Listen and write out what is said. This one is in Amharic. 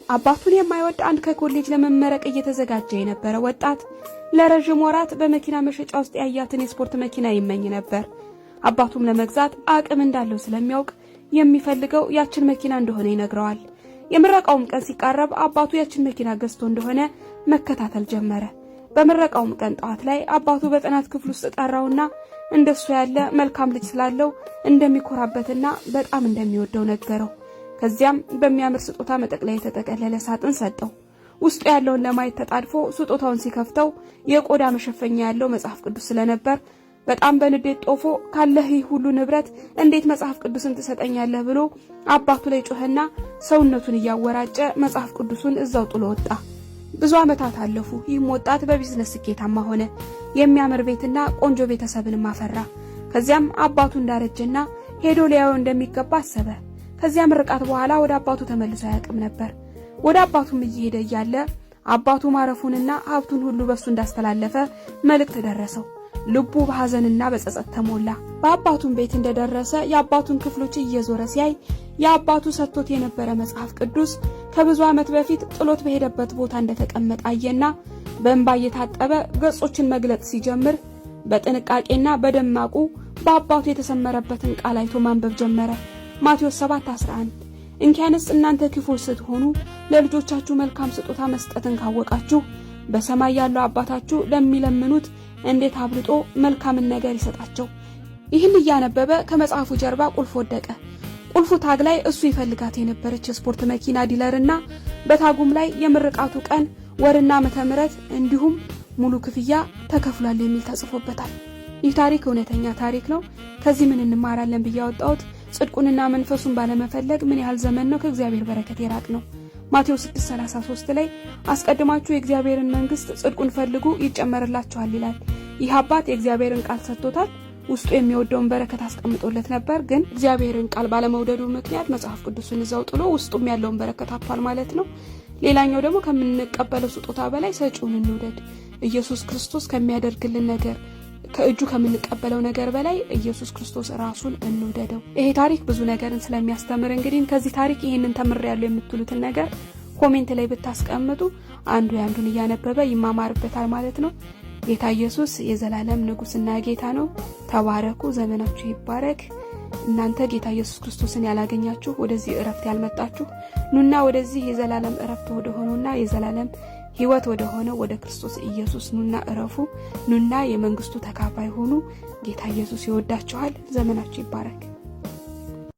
አባቱን የማይወድ አንድ ከኮሌጅ ለመመረቅ እየተዘጋጀ የነበረ ወጣት ለረጅም ወራት በመኪና መሸጫ ውስጥ ያያትን የስፖርት መኪና ይመኝ ነበር። አባቱም ለመግዛት አቅም እንዳለው ስለሚያውቅ የሚፈልገው ያችን መኪና እንደሆነ ይነግረዋል። የምረቃውም ቀን ሲቃረብ አባቱ ያችን መኪና ገዝቶ እንደሆነ መከታተል ጀመረ። በምረቃውም ቀን ጧት ላይ አባቱ በጥናት ክፍል ውስጥ ጠራውና እንደሱ ያለ መልካም ልጅ ስላለው እንደሚኮራበትና በጣም እንደሚወደው ነገረው። ከዚያም በሚያምር ስጦታ መጠቅለያ የተጠቀለለ ሳጥን ሰጠው። ውስጡ ያለውን ለማየት ተጣድፎ ስጦታውን ሲከፍተው የቆዳ መሸፈኛ ያለው መጽሐፍ ቅዱስ ስለነበር በጣም በንዴት ጦፎ ካለህ ሁሉ ንብረት እንዴት መጽሐፍ ቅዱስን ትሰጠኛለህ ብሎ አባቱ ላይ ጮኸና ሰውነቱን እያወራጨ መጽሐፍ ቅዱስን እዛው ጥሎ ወጣ። ብዙ ዓመታት አለፉ። ይህም ወጣት በቢዝነስ ስኬታማ ሆነ። የሚያምር ቤትና ቆንጆ ቤተሰብን ማፈራ። ከዚያም አባቱ እንዳረጀና ሄዶ ሊያየው እንደሚገባ አሰበ። ከዚያም ርቃት በኋላ ወደ አባቱ ተመልሶ አያውቅም ነበር። ወደ አባቱም እየሄደ እያለ አባቱ ማረፉንና ሀብቱን ሁሉ በሱ እንዳስተላለፈ መልእክት ደረሰው። ልቡ በሐዘንና በጸጸት ተሞላ። በአባቱም ቤት እንደደረሰ የአባቱን ክፍሎች እየዞረ ሲያይ የአባቱ ሰጥቶት የነበረ መጽሐፍ ቅዱስ ከብዙ ዓመት በፊት ጥሎት በሄደበት ቦታ እንደተቀመጠ አየና በእንባ እየታጠበ ገጾችን መግለጥ ሲጀምር በጥንቃቄና በደማቁ በአባቱ የተሰመረበትን ቃል አይቶ ማንበብ ጀመረ። ማቴዎስ 7:11 እንኪያንስ እናንተ ክፉዎች ስትሆኑ ለልጆቻችሁ መልካም ስጦታ መስጠትን ካወቃችሁ በሰማይ ያለው አባታችሁ ለሚለምኑት እንዴት አብልጦ መልካምን ነገር ይሰጣቸው። ይህን እያነበበ ከመጽሐፉ ጀርባ ቁልፍ ወደቀ። ቁልፉ ታግ ላይ እሱ ይፈልጋት የነበረች የስፖርት መኪና ዲለርና በታጉም ላይ የምርቃቱ ቀን ወርና ዓመተ ምህረት እንዲሁም ሙሉ ክፍያ ተከፍሏል የሚል ተጽፎበታል። ይህ ታሪክ እውነተኛ ታሪክ ነው። ከዚህ ምን እንማራለን ብዬ አወጣሁት። ጽድቁንና መንፈሱን ባለመፈለግ ምን ያህል ዘመን ነው ከእግዚአብሔር በረከት የራቅ ነው። ማቴዎስ 6:33 ላይ አስቀድማችሁ የእግዚአብሔርን መንግስት ጽድቁን ፈልጉ ይጨመርላችኋል ይላል። ይህ አባት የእግዚአብሔርን ቃል ሰጥቶታል። ውስጡ የሚወደውን በረከት አስቀምጦለት ነበር። ግን እግዚአብሔርን ቃል ባለመውደዱ ምክንያት መጽሐፍ ቅዱስን እዛው ጥሎ ውስጡም ያለውን በረከት አጥቷል ማለት ነው። ሌላኛው ደግሞ ከምንቀበለው ስጦታ በላይ ሰጪውን እንውደድ። ኢየሱስ ክርስቶስ ከሚያደርግልን ነገር ከእጁ ከምንቀበለው ነገር በላይ ኢየሱስ ክርስቶስ ራሱን እንውደደው። ይሄ ታሪክ ብዙ ነገርን ስለሚያስተምር እንግዲህ ከዚህ ታሪክ ይሄንን ተምሬያለሁ የምትሉትን ነገር ኮሜንት ላይ ብታስቀምጡ አንዱ ያንዱን እያነበበ ይማማርበታል ማለት ነው። ጌታ ኢየሱስ የዘላለም ንጉስና ጌታ ነው። ተባረኩ። ዘመናችሁ ይባረክ። እናንተ ጌታ ኢየሱስ ክርስቶስን ያላገኛችሁ ወደዚህ ዕረፍት ያልመጣችሁ ኑና ወደዚህ የዘላለም ዕረፍት ወደ ሆነውና የዘላለም ሕይወት ወደ ሆነው ወደ ክርስቶስ ኢየሱስ ኑና ዕረፉ። ኑና የመንግስቱ ተካፋይ ሆኑ። ጌታ ኢየሱስ ይወዳችኋል። ዘመናችሁ ይባረክ።